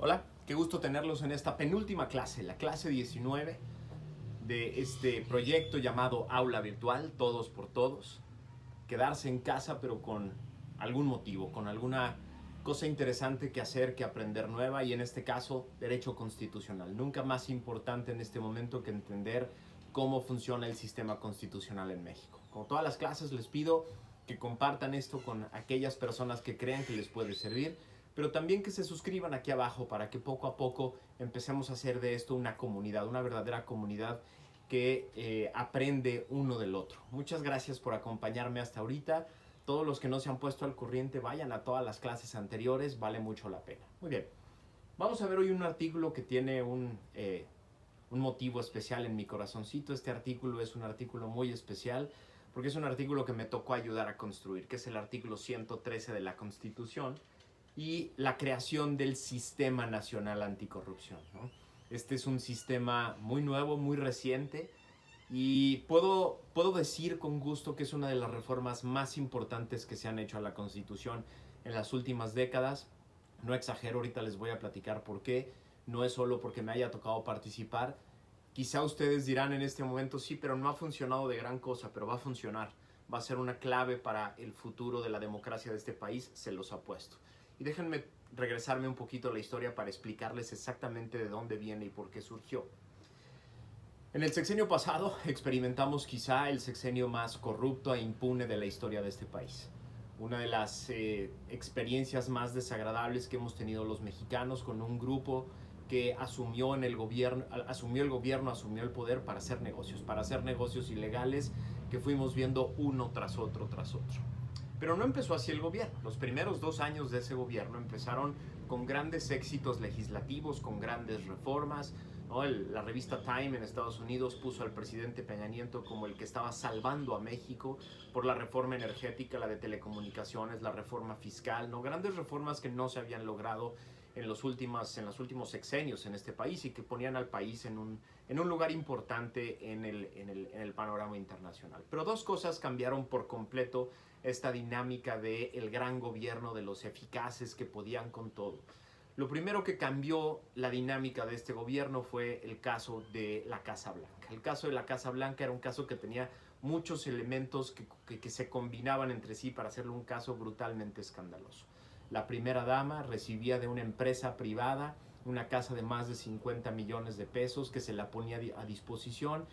Hola, qué gusto tenerlos en esta penúltima clase, la clase 19 de este proyecto llamado Aula Virtual, Todos por Todos. Quedarse en casa pero con algún motivo, con alguna cosa interesante que hacer, que aprender nueva, y en este caso, derecho constitucional. Nunca más importante en este momento que entender cómo funciona el sistema constitucional en México. Como todas las clases, les pido que compartan esto con aquellas personas que crean que les puede servir, pero también que se suscriban aquí abajo para que poco a poco empecemos a hacer de esto una comunidad, una verdadera comunidad que aprende uno del otro. Muchas gracias por acompañarme hasta ahorita. Todos los que no se han puesto al corriente, vayan a todas las clases anteriores, vale mucho la pena. Muy bien, vamos a ver hoy un artículo que tiene un motivo especial en mi corazoncito. Este artículo es un artículo muy especial porque es un artículo que me tocó ayudar a construir, que es el artículo 113 de la Constitución y la creación del Sistema Nacional Anticorrupción, ¿no? Este es un sistema muy nuevo, muy reciente, y puedo decir con gusto que es una de las reformas más importantes que se han hecho a la Constitución en las últimas décadas. No exagero, ahorita les voy a platicar por qué. No es solo porque me haya tocado participar. Quizá ustedes dirán en este momento, sí, pero no ha funcionado de gran cosa, pero va a funcionar. Va a ser una clave para el futuro de la democracia de este país, se los apuesto. Y déjenme regresarme un poquito a la historia para explicarles exactamente de dónde viene y por qué surgió. En el sexenio pasado experimentamos quizá el sexenio más corrupto e impune de la historia de este país. Una de las experiencias más desagradables que hemos tenido los mexicanos, con un grupo que asumió el gobierno, asumió el poder para hacer negocios ilegales que fuimos viendo uno tras otro tras otro. Pero no empezó así el gobierno. Los primeros 2 años de ese gobierno empezaron con grandes éxitos legislativos, con grandes reformas, ¿no? La revista Time en Estados Unidos puso al presidente Peña Nieto como el que estaba salvando a México por la reforma energética, la de telecomunicaciones, la reforma fiscal, ¿no? Grandes reformas que no se habían logrado en los últimos sexenios en este país y que ponían al país en un lugar importante en el panorama internacional. Pero dos cosas cambiaron por completo esta dinámica del gran gobierno, de los eficaces que podían con todo. Lo primero que cambió la dinámica de este gobierno fue el caso de la Casa Blanca. El caso de la Casa Blanca era un caso que tenía muchos elementos que se combinaban entre sí para hacerlo un caso brutalmente escandaloso. La primera dama recibía de una empresa privada una casa de más de 50 millones de pesos que se la ponía a disposición,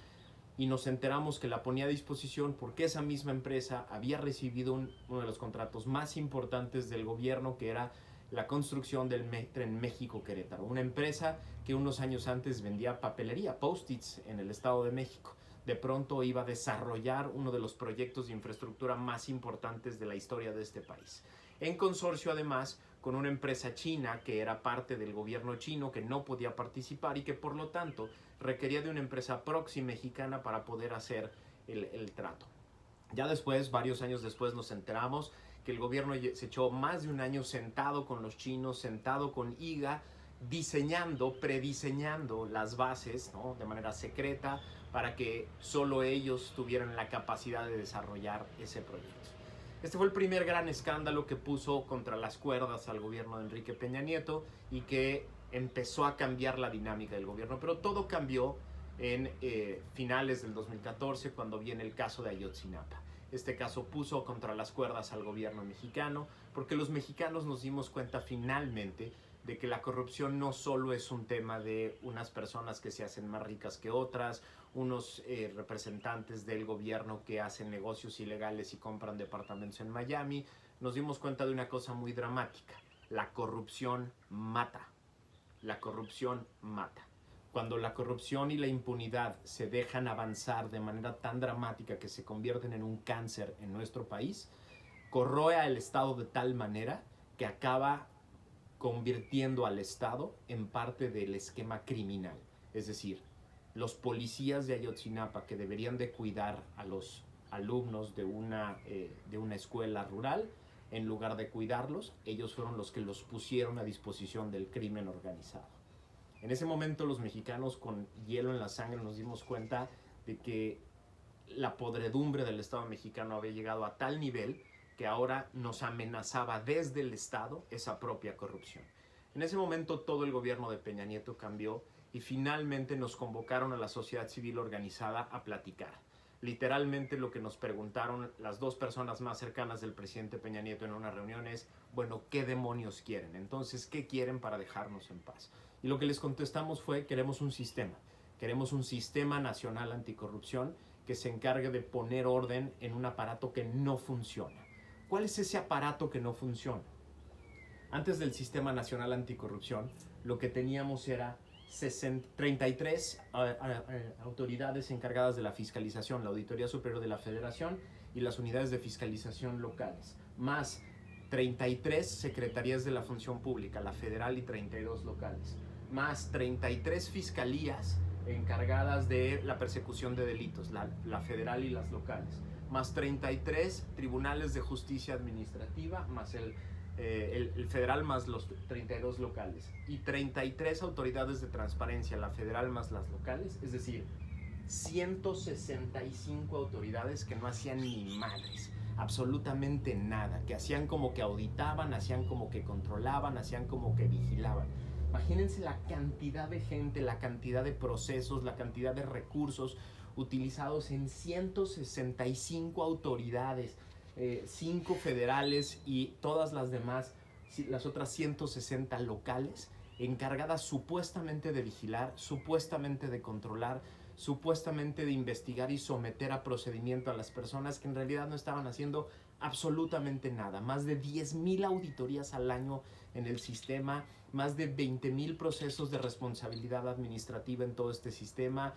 y nos enteramos que la ponía a disposición porque esa misma empresa había recibido uno de los contratos más importantes del gobierno, que era la construcción del tren México-Querétaro. Una empresa que unos años antes vendía papelería, post-its, en el Estado de México. De pronto iba a desarrollar uno de los proyectos de infraestructura más importantes de la historia de este país. En consorcio, además, con una empresa china que era parte del gobierno chino, que no podía participar y que por lo tanto requería de una empresa proxy mexicana para poder hacer el trato. Ya después, varios años después, nos enteramos que el gobierno se echó más de un año sentado con los chinos, sentado con IGA, prediseñando las bases, ¿no? De manera secreta, para que solo ellos tuvieran la capacidad de desarrollar ese proyecto. Este fue el primer gran escándalo que puso contra las cuerdas al gobierno de Enrique Peña Nieto y que empezó a cambiar la dinámica del gobierno. Pero todo cambió en finales del 2014, cuando viene el caso de Ayotzinapa. Este caso puso contra las cuerdas al gobierno mexicano, porque los mexicanos nos dimos cuenta finalmente de que la corrupción no solo es un tema de unas personas que se hacen más ricas que otras, unos representantes del gobierno que hacen negocios ilegales y compran departamentos en Miami. Nos dimos cuenta de una cosa muy dramática: la corrupción mata. La corrupción mata. Cuando la corrupción y la impunidad se dejan avanzar de manera tan dramática que se convierten en un cáncer en nuestro país, corroe al Estado de tal manera que acaba convirtiendo al Estado en parte del esquema criminal. Es decir, los policías de Ayotzinapa, que deberían de cuidar a los alumnos de una escuela rural, en lugar de cuidarlos, ellos fueron los que los pusieron a disposición del crimen organizado. En ese momento los mexicanos, con hielo en la sangre, nos dimos cuenta de que la podredumbre del Estado mexicano había llegado a tal nivel que ahora nos amenazaba desde el Estado esa propia corrupción. En ese momento todo el gobierno de Peña Nieto cambió y finalmente nos convocaron a la sociedad civil organizada a platicar. Literalmente lo que nos preguntaron las dos personas más cercanas del presidente Peña Nieto en una reunión es, bueno, ¿qué demonios quieren? Entonces, ¿qué quieren para dejarnos en paz? Y lo que les contestamos fue, queremos un sistema nacional anticorrupción que se encargue de poner orden en un aparato que no funciona. ¿Cuál es ese aparato que no funciona? Antes del Sistema Nacional Anticorrupción, lo que teníamos era 33 autoridades encargadas de la fiscalización, la Auditoría Superior de la Federación y las unidades de fiscalización locales, más 33 secretarías de la función pública, la federal y 32 locales, más 33 fiscalías encargadas de la persecución de delitos, la federal y las locales, más 33 tribunales de justicia administrativa, más el federal más los 32 locales y 33 autoridades de transparencia, la federal más las locales, es decir, 165 autoridades que no hacían ni madres, absolutamente nada, que hacían como que auditaban, hacían como que controlaban, hacían como que vigilaban. Imagínense la cantidad de gente, la cantidad de procesos, la cantidad de recursos utilizados en 165 autoridades, 5 federales y todas las demás, las otras 160 locales, encargadas supuestamente de vigilar, supuestamente de controlar, supuestamente de investigar y someter a procedimiento a las personas que en realidad no estaban haciendo absolutamente nada. Más de 10,000 auditorías al año en el sistema, más de 20,000 procesos de responsabilidad administrativa en todo este sistema,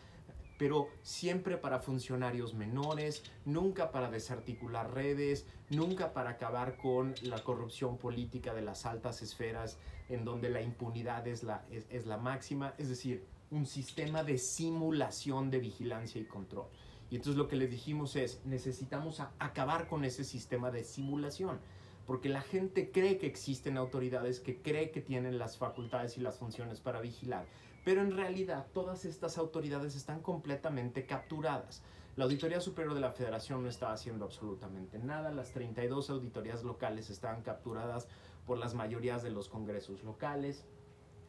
pero siempre para funcionarios menores, nunca para desarticular redes, nunca para acabar con la corrupción política de las altas esferas en donde la impunidad es la máxima, es decir, un sistema de simulación de vigilancia y control. Y entonces lo que les dijimos es, necesitamos acabar con ese sistema de simulación, porque la gente cree que existen autoridades, que cree que tienen las facultades y las funciones para vigilar, pero en realidad todas estas autoridades están completamente capturadas. La Auditoría Superior de la Federación no estaba haciendo absolutamente nada, las 32 auditorías locales estaban capturadas por las mayorías de los congresos locales,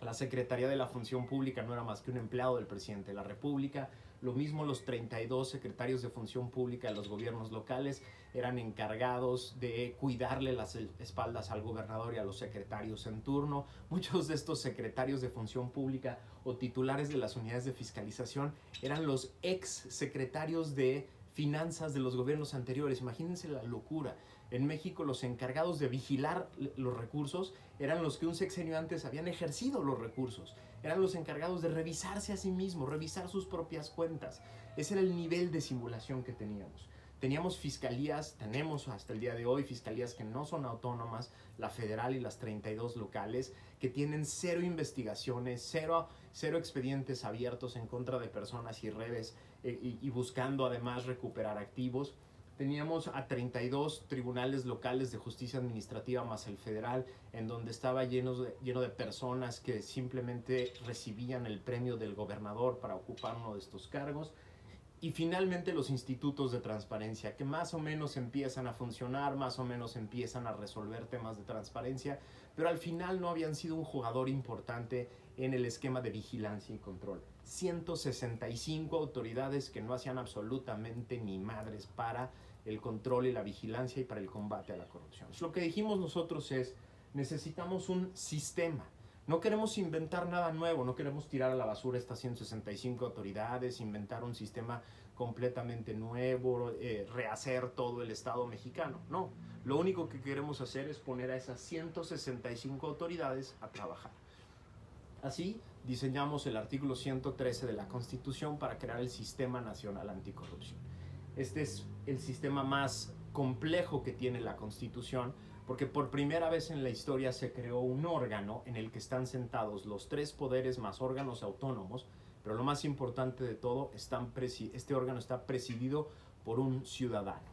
la Secretaría de la Función Pública no era más que un empleado del presidente de la República, lo mismo los 32 secretarios de Función Pública de los gobiernos locales eran encargados de cuidarle las espaldas al gobernador y a los secretarios en turno. Muchos de estos secretarios de Función Pública o titulares de las unidades de fiscalización eran los ex secretarios de finanzas de los gobiernos anteriores. Imagínense la locura. En México los encargados de vigilar los recursos eran los que un sexenio antes habían ejercido los recursos. Eran los encargados de revisarse a sí mismos, revisar sus propias cuentas. Ese era el nivel de simulación que teníamos. Teníamos fiscalías, tenemos hasta el día de hoy fiscalías que no son autónomas, la federal y las 32 locales, que tienen cero investigaciones, cero expedientes abiertos en contra de personas y redes y buscando además recuperar activos. Teníamos a 32 tribunales locales de justicia administrativa más el federal, en donde estaba lleno de personas que simplemente recibían el premio del gobernador para ocupar uno de estos cargos. Y finalmente los institutos de transparencia, que más o menos empiezan a funcionar, más o menos empiezan a resolver temas de transparencia, pero al final no habían sido un jugador importante en el esquema de vigilancia y control. 165 autoridades que no hacían absolutamente ni madres para el control y la vigilancia y para el combate a la corrupción. Lo que dijimos nosotros es, necesitamos un sistema. No queremos inventar nada nuevo, no queremos tirar a la basura estas 165 autoridades, inventar un sistema completamente nuevo, rehacer todo el Estado mexicano. No, lo único que queremos hacer es poner a esas 165 autoridades a trabajar. Así diseñamos el artículo 113 de la Constitución para crear el Sistema Nacional Anticorrupción. Este es el sistema más complejo que tiene la Constitución, porque por primera vez en la historia se creó un órgano en el que están sentados los 3 poderes más órganos autónomos, pero lo más importante de todo, este órgano está presidido por un ciudadano.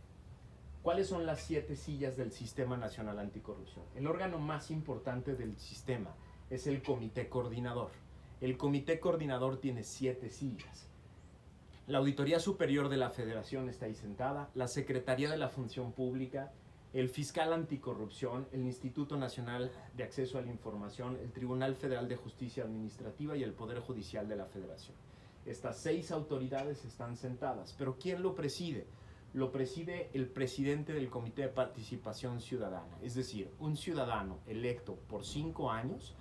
¿Cuáles son las 7 sillas del Sistema Nacional Anticorrupción? El órgano más importante del sistema es el Comité Coordinador. El Comité Coordinador tiene 7 sillas. La Auditoría Superior de la Federación está ahí sentada, la Secretaría de la Función Pública, el fiscal anticorrupción, el Instituto Nacional de Acceso a la Información, el Tribunal Federal de Justicia Administrativa y el Poder Judicial de la Federación. Estas 6 autoridades están sentadas, pero ¿quién lo preside? Lo preside el presidente del Comité de Participación Ciudadana, es decir, un ciudadano electo por 5 años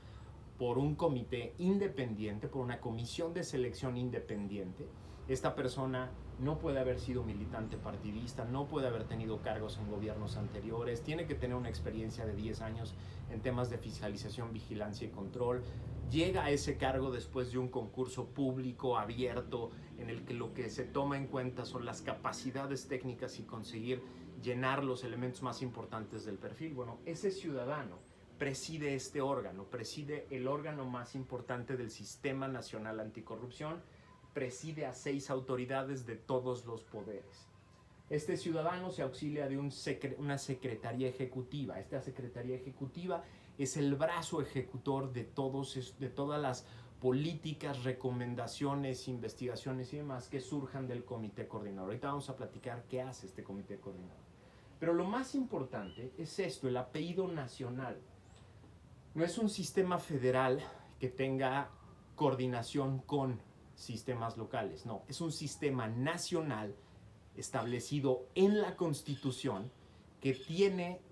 por un comité independiente, por una comisión de selección independiente. Esta persona no puede haber sido militante partidista, no puede haber tenido cargos en gobiernos anteriores, tiene que tener una experiencia de 10 años en temas de fiscalización, vigilancia y control. Llega a ese cargo después de un concurso público abierto en el que lo que se toma en cuenta son las capacidades técnicas y conseguir llenar los elementos más importantes del perfil. Bueno, ese ciudadano preside este órgano, preside el órgano más importante del Sistema Nacional Anticorrupción, preside a 6 autoridades de todos los poderes. Este ciudadano se auxilia de una secretaría ejecutiva. Esta secretaría ejecutiva es el brazo ejecutor de todas las políticas, recomendaciones, investigaciones y demás que surjan del comité coordinador. Ahorita vamos a platicar qué hace este comité coordinador. Pero lo más importante es esto, el apellido nacional. No es un sistema federal que tenga coordinación con sistemas locales, no, es un sistema nacional establecido en la Constitución que tiene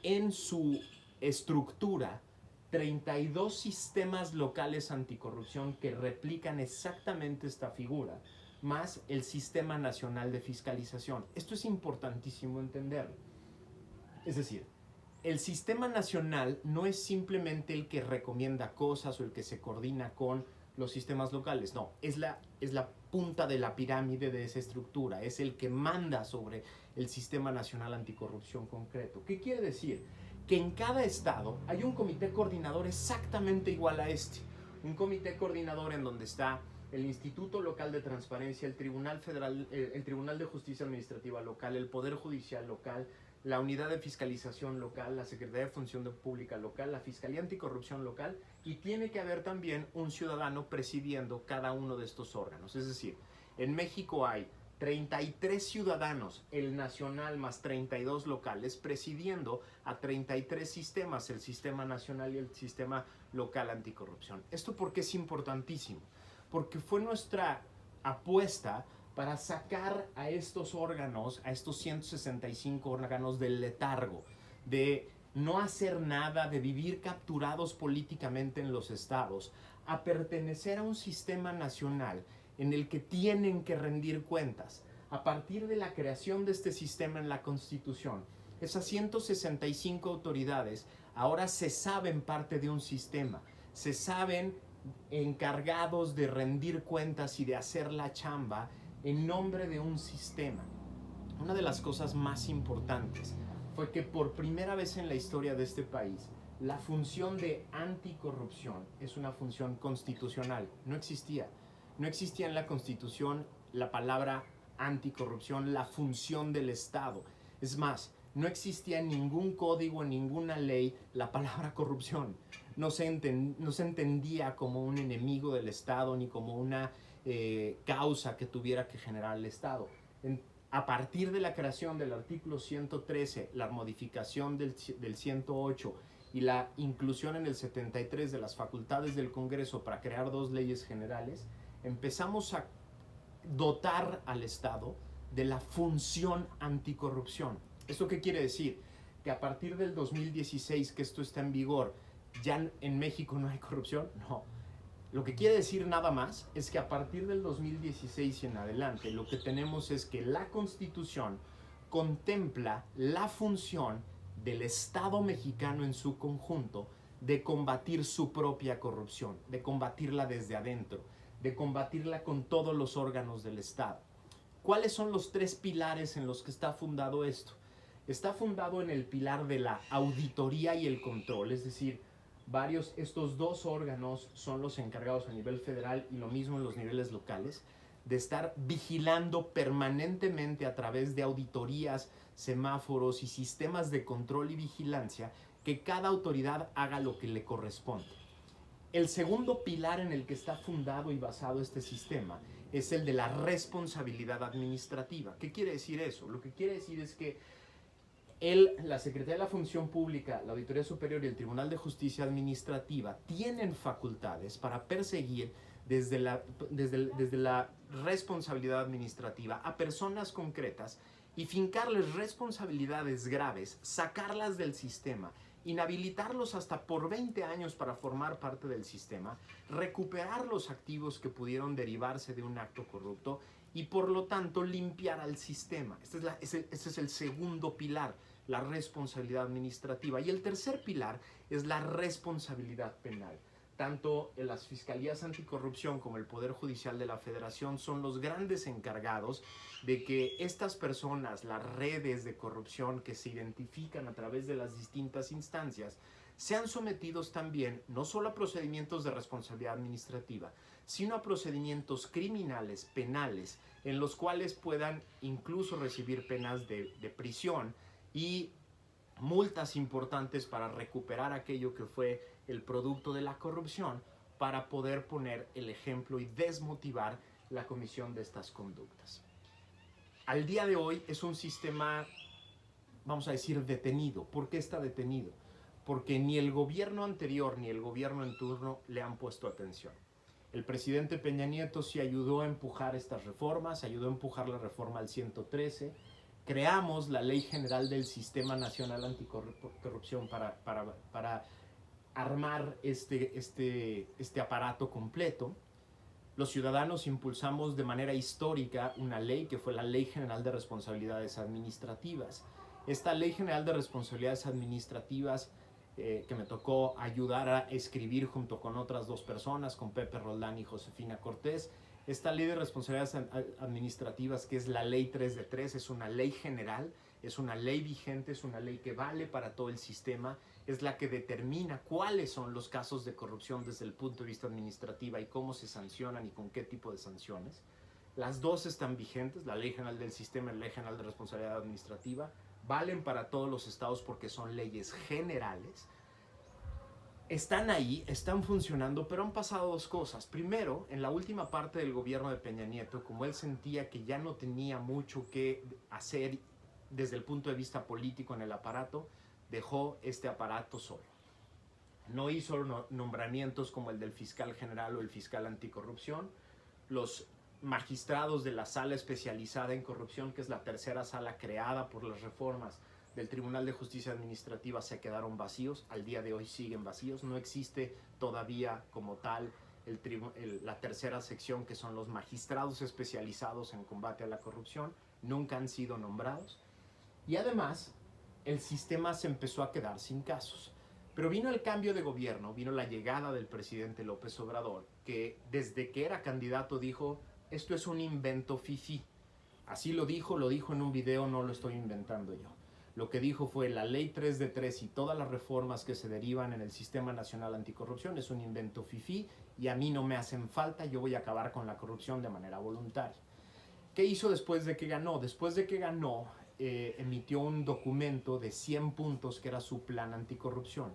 en su estructura 32 sistemas locales anticorrupción que replican exactamente esta figura, más el Sistema Nacional de Fiscalización. Esto es importantísimo entenderlo. Es decir, el sistema nacional no es simplemente el que recomienda cosas o el que se coordina con los sistemas locales, no, es la punta de la pirámide de esa estructura, es el que manda sobre el Sistema Nacional Anticorrupción concreto. ¿Qué quiere decir? Que en cada estado hay un comité coordinador exactamente igual a este, un comité coordinador en donde está el Instituto Local de Transparencia, el Tribunal Federal, el Tribunal de Justicia Administrativa Local, el Poder Judicial Local, la Unidad de Fiscalización Local, la Secretaría de Función Pública Local, la Fiscalía Anticorrupción Local, y tiene que haber también un ciudadano presidiendo cada uno de estos órganos. Es decir, en México hay 33 ciudadanos, el nacional más 32 locales, presidiendo a 33 sistemas, el Sistema Nacional y el Sistema Local Anticorrupción. ¿Esto por qué es importantísimo? Porque fue nuestra apuesta para sacar a estos órganos, a estos 165 órganos del letargo, de no hacer nada, de vivir capturados políticamente en los estados, a pertenecer a un sistema nacional en el que tienen que rendir cuentas. A partir de la creación de este sistema en la Constitución, esas 165 autoridades ahora se saben parte de un sistema, se saben encargados de rendir cuentas y de hacer la chamba en nombre de un sistema. Una de las cosas más importantes fue que por primera vez en la historia de este país, la función de anticorrupción es una función constitucional. No existía en la Constitución la palabra anticorrupción, la función del Estado. Es más, no existía en ningún código, en ninguna ley, la palabra corrupción. No se entendía como un enemigo del Estado ni como una causa que tuviera que generar el Estado. A partir de la creación del artículo 113, la modificación del 108 y la inclusión en el 73 de las facultades del Congreso para crear 2 leyes generales, empezamos a dotar al Estado de la función anticorrupción. ¿Esto qué quiere decir? Que a partir del 2016 que esto está en vigor, ¿ya en México no hay corrupción? No. Lo que quiere decir nada más es que a partir del 2016 y en adelante lo que tenemos es que la Constitución contempla la función del Estado mexicano en su conjunto de combatir su propia corrupción, de combatirla desde adentro, de combatirla con todos los órganos del Estado. ¿Cuáles son los 3 pilares en los que está fundado esto? Está fundado en el pilar de la auditoría y el control, es decir, estos 2 órganos son los encargados a nivel federal y lo mismo en los niveles locales, de estar vigilando permanentemente a través de auditorías, semáforos y sistemas de control y vigilancia que cada autoridad haga lo que le corresponde. El segundo pilar en el que está fundado y basado este sistema es el de la responsabilidad administrativa. ¿Qué quiere decir eso? Lo que quiere decir es que La Secretaría de la Función Pública, la Auditoría Superior y el Tribunal de Justicia Administrativa tienen facultades para perseguir desde la responsabilidad administrativa a personas concretas y fincarles responsabilidades graves, sacarlas del sistema, inhabilitarlos hasta por 20 años para formar parte del sistema, recuperar los activos que pudieron derivarse de un acto corrupto y por lo tanto limpiar al sistema. Este es el segundo pilar, la responsabilidad administrativa. Y el tercer pilar es la responsabilidad penal. Tanto las fiscalías anticorrupción como el Poder Judicial de la Federación son los grandes encargados de que estas personas, las redes de corrupción que se identifican a través de las distintas instancias, sean sometidos también no solo a procedimientos de responsabilidad administrativa, sino a procedimientos criminales, penales, en los cuales puedan incluso recibir penas de prisión y multas importantes para recuperar aquello que fue el producto de la corrupción, para poder poner el ejemplo y desmotivar la comisión de estas conductas. Al día de hoy es un sistema, vamos a decir, detenido. ¿Por qué está detenido? Porque ni el gobierno anterior ni el gobierno en turno le han puesto atención. El presidente Peña Nieto sí ayudó a empujar estas reformas, ayudó a empujar la reforma al 113, creamos la Ley General del Sistema Nacional Anticorrupción para armar este aparato completo. Los ciudadanos impulsamos de manera histórica una ley que fue la Ley General de Responsabilidades Administrativas. Esta Ley General de Responsabilidades Administrativas que me tocó ayudar a escribir junto con otras dos personas, con Pepe Roldán y Josefina Cortés. Esta ley de responsabilidades administrativas, que es la ley 3 de 3, es una ley general, es una ley vigente, es una ley que vale para todo el sistema, es la que determina cuáles son los casos de corrupción desde el punto de vista administrativo y cómo se sancionan y con qué tipo de sanciones. Las dos están vigentes, la Ley General del Sistema y la Ley General de Responsabilidad Administrativa, valen para todos los estados porque son leyes generales. Están ahí, están funcionando, pero han pasado dos cosas. Primero, en la última parte del gobierno de Peña Nieto, como él sentía que ya no tenía mucho que hacer desde el punto de vista político en el aparato, dejó este aparato solo. No hizo nombramientos como el del fiscal general o el fiscal anticorrupción. Los magistrados de la sala especializada en corrupción, que es la tercera sala creada por las reformas del Tribunal de Justicia Administrativa, se quedaron vacíos. Al día de hoy siguen vacíos. No existe todavía como tal la tercera sección, que son los magistrados especializados en combate a la corrupción. Nunca han sido nombrados. Y además, el sistema se empezó a quedar sin casos. Pero vino el cambio de gobierno, vino la llegada del presidente López Obrador, que desde que era candidato dijo: esto es un invento fifí. Así lo dijo en un video, no lo estoy inventando yo. Lo que dijo fue: la ley 3 de 3 y todas las reformas que se derivan en el Sistema Nacional Anticorrupción es un invento fifí y a mí no me hacen falta, yo voy a acabar con la corrupción de manera voluntaria. ¿Qué hizo después de que ganó? Después de que ganó, emitió un documento de 100 puntos que era su plan anticorrupción.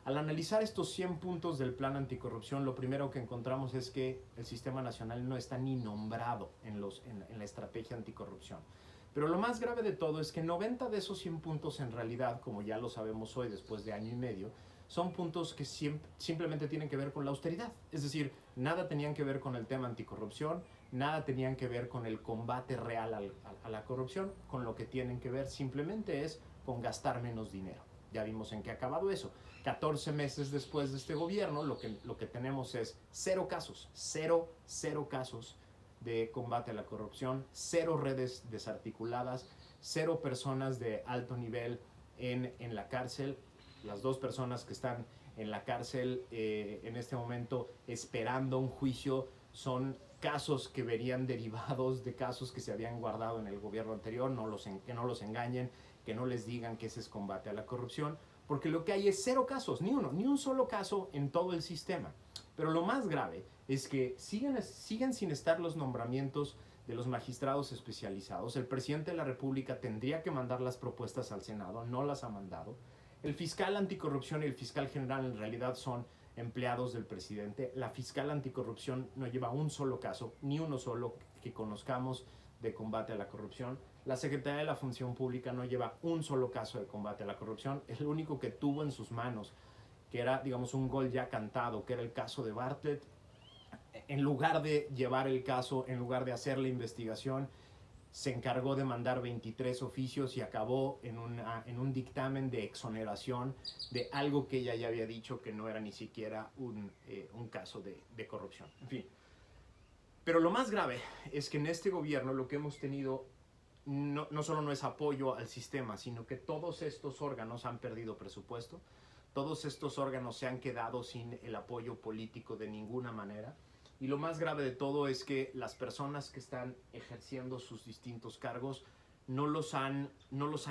Al analizar estos 100 puntos del plan anticorrupción, lo primero que encontramos es que el Sistema Nacional no está ni nombrado en la estrategia anticorrupción. Pero lo más grave de todo es que 90 de esos 100 puntos, en realidad, como ya lo sabemos hoy después de año y medio, son puntos que simplemente tienen que ver con la austeridad. Es decir, nada tenían que ver con el tema anticorrupción, nada tenían que ver con el combate real a la corrupción. Con lo que tienen que ver simplemente es con gastar menos dinero. Ya vimos en qué ha acabado eso. 14 meses después de este gobierno, lo que tenemos es cero casos de combate a la corrupción, cero redes desarticuladas, cero personas de alto nivel en la cárcel. Las dos personas que están en la cárcel en este momento esperando un juicio son casos que verían derivados de casos que se habían guardado en el gobierno anterior. Que no los engañen, que no les digan que ese es combate a la corrupción, porque lo que hay es cero casos, ni un solo caso en todo el sistema. Pero lo más grave es que siguen sin estar los nombramientos de los magistrados especializados. El presidente de la República tendría que mandar las propuestas al Senado, no las ha mandado. El fiscal anticorrupción y el fiscal general en realidad son empleados del presidente. La fiscal anticorrupción no lleva un solo caso, ni uno solo que conozcamos, de combate a la corrupción. La Secretaría de la Función Pública no lleva un solo caso de combate a la corrupción. Es el único que tuvo en sus manos, que era, digamos, un gol ya cantado, que era el caso de Bartlett. En lugar de llevar el caso, en lugar de hacer la investigación, se encargó de mandar 23 oficios y acabó en un dictamen de exoneración de algo que ella ya había dicho que no era ni siquiera un caso de corrupción. En fin. Pero lo más grave es que en este gobierno lo que hemos tenido no solo no es apoyo al sistema, sino que todos estos órganos han perdido presupuesto, todos estos órganos se han quedado sin el apoyo político de ninguna manera. Y lo más grave de todo es que las personas que están ejerciendo sus distintos cargos no los han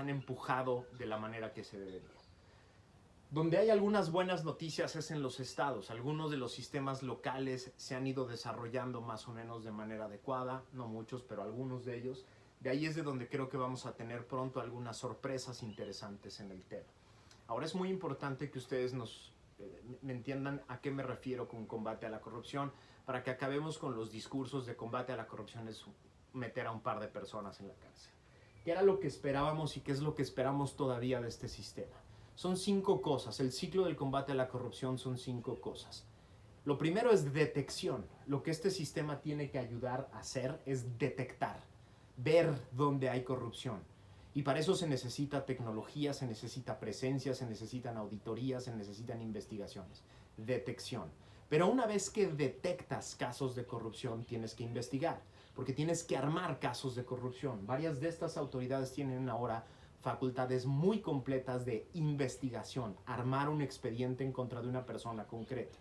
empujado de la manera que se debería. Donde hay algunas buenas noticias es en los estados. Algunos de los sistemas locales se han ido desarrollando más o menos de manera adecuada, no muchos, pero algunos de ellos. De ahí es de donde creo que vamos a tener pronto algunas sorpresas interesantes en el tema. Ahora es muy importante que ustedes me entiendan a qué me refiero con combate a la corrupción, para que acabemos con los discursos de combate a la corrupción es meter a un par de personas en la cárcel. ¿Qué era lo que esperábamos y qué es lo que esperamos todavía de este sistema? Son 5 cosas. El ciclo del combate a la corrupción son 5 cosas. Lo primero es detección. Lo que este sistema tiene que ayudar a hacer es detectar, ver dónde hay corrupción. Y para eso se necesita tecnología, se necesita presencia, se necesitan auditorías, se necesitan investigaciones. Detección. Pero una vez que detectas casos de corrupción, tienes que investigar, porque tienes que armar casos de corrupción. Varias de estas autoridades tienen ahora facultades muy completas de investigación, armar un expediente en contra de una persona concreta.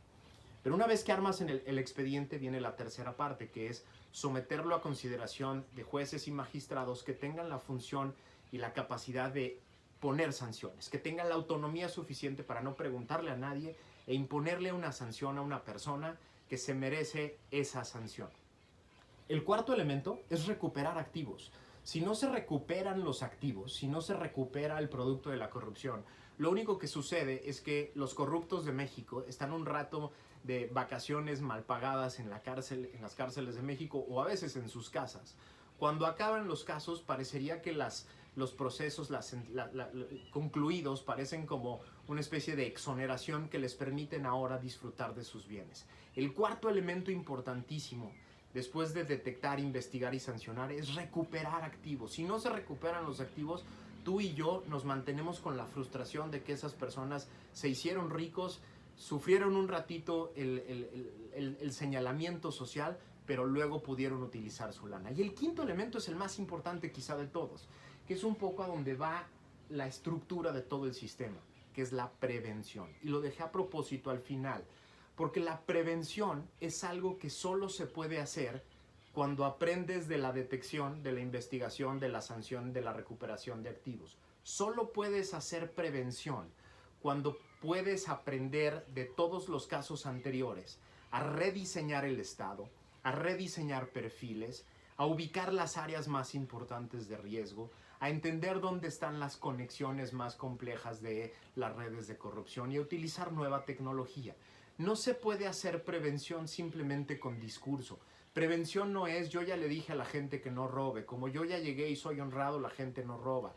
Pero una vez que armas en el expediente viene la tercera parte, que es someterlo a consideración de jueces y magistrados que tengan la función y la capacidad de poner sanciones, que tengan la autonomía suficiente para no preguntarle a nadie e imponerle una sanción a una persona que se merece esa sanción. El cuarto elemento es recuperar activos. Si no se recuperan los activos, si no se recupera el producto de la corrupción, lo único que sucede es que los corruptos de México están un rato de vacaciones mal pagadas en la cárcel, en las cárceles de México, o a veces en sus casas. Cuando acaban los casos, parecería que los procesos concluidos parecen como una especie de exoneración que les permiten ahora disfrutar de sus bienes. El cuarto elemento importantísimo, después de detectar, investigar y sancionar, es recuperar activos. Si no se recuperan los activos, tú y yo nos mantenemos con la frustración de que esas personas se hicieron ricos, sufrieron un ratito el señalamiento social, pero luego pudieron utilizar su lana. Y el quinto elemento es el más importante quizá de todos, que es un poco a donde va la estructura de todo el sistema, que es la prevención. Y lo dejé a propósito al final, porque la prevención es algo que solo se puede hacer cuando aprendes de la detección, de la investigación, de la sanción, de la recuperación de activos. Solo puedes hacer prevención cuando puedes aprender de todos los casos anteriores, a rediseñar el Estado, a rediseñar perfiles, a ubicar las áreas más importantes de riesgo, a entender dónde están las conexiones más complejas de las redes de corrupción y a utilizar nueva tecnología. No se puede hacer prevención simplemente con discurso. Prevención no es yo ya le dije a la gente que no robe, como yo ya llegué y soy honrado, la gente no roba.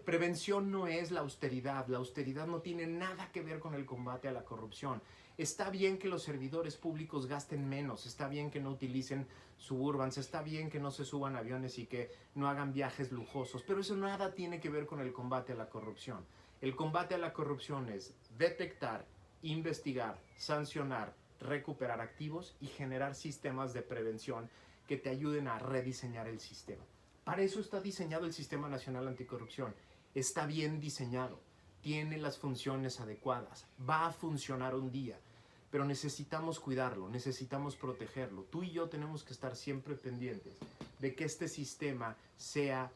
Prevención no es la austeridad no tiene nada que ver con el combate a la corrupción. Está bien que los servidores públicos gasten menos, está bien que no utilicen Suburbans, está bien que no se suban aviones y que no hagan viajes lujosos, pero eso nada tiene que ver con el combate a la corrupción. El combate a la corrupción es detectar, investigar, sancionar, recuperar activos y generar sistemas de prevención que te ayuden a rediseñar el sistema. Para eso está diseñado el Sistema Nacional Anticorrupción. Está bien diseñado, tiene las funciones adecuadas, va a funcionar un día, pero necesitamos cuidarlo, necesitamos protegerlo. Tú y yo tenemos que estar siempre pendientes de que este sistema sea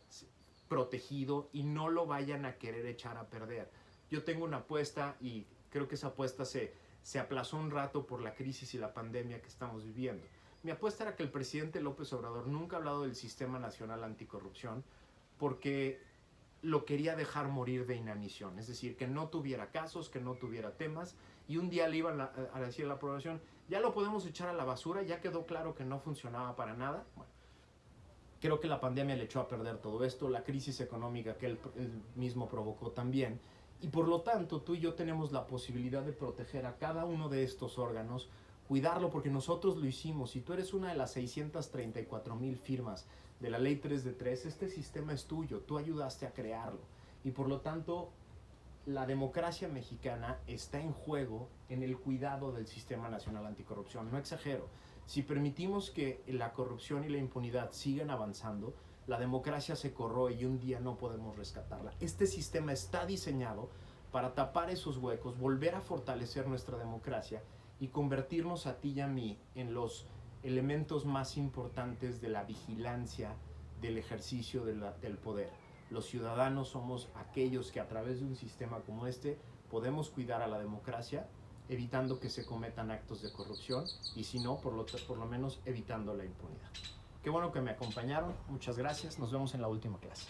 protegido y no lo vayan a querer echar a perder. Yo tengo una apuesta y creo que esa apuesta se aplazó un rato por la crisis y la pandemia que estamos viviendo. Mi apuesta era que el presidente López Obrador nunca ha hablado del Sistema Nacional Anticorrupción porque lo quería dejar morir de inanición, es decir, que no tuviera casos, que no tuviera temas, y un día le iban a decir a la aprobación, ya lo podemos echar a la basura, ya quedó claro que no funcionaba para nada. Bueno, Creo que la pandemia le echó a perder todo esto, la crisis económica que él mismo provocó también. Y por lo tanto, tú y yo tenemos la posibilidad de proteger a cada uno de estos órganos, cuidarlo porque nosotros lo hicimos. Si tú eres una de las 634,000 firmas de la ley 3 de 3, este sistema es tuyo, tú ayudaste a crearlo. Y por lo tanto, la democracia mexicana está en juego en el cuidado del Sistema Nacional Anticorrupción. No exagero. Si permitimos que la corrupción y la impunidad sigan avanzando, la democracia se corroe y un día no podemos rescatarla. Este sistema está diseñado para tapar esos huecos, volver a fortalecer nuestra democracia y convertirnos a ti y a mí en los elementos más importantes de la vigilancia del ejercicio del poder. Los ciudadanos somos aquellos que a través de un sistema como este podemos cuidar a la democracia, evitando que se cometan actos de corrupción y si no, por lo menos evitando la impunidad. Qué bueno que me acompañaron, muchas gracias, nos vemos en la última clase.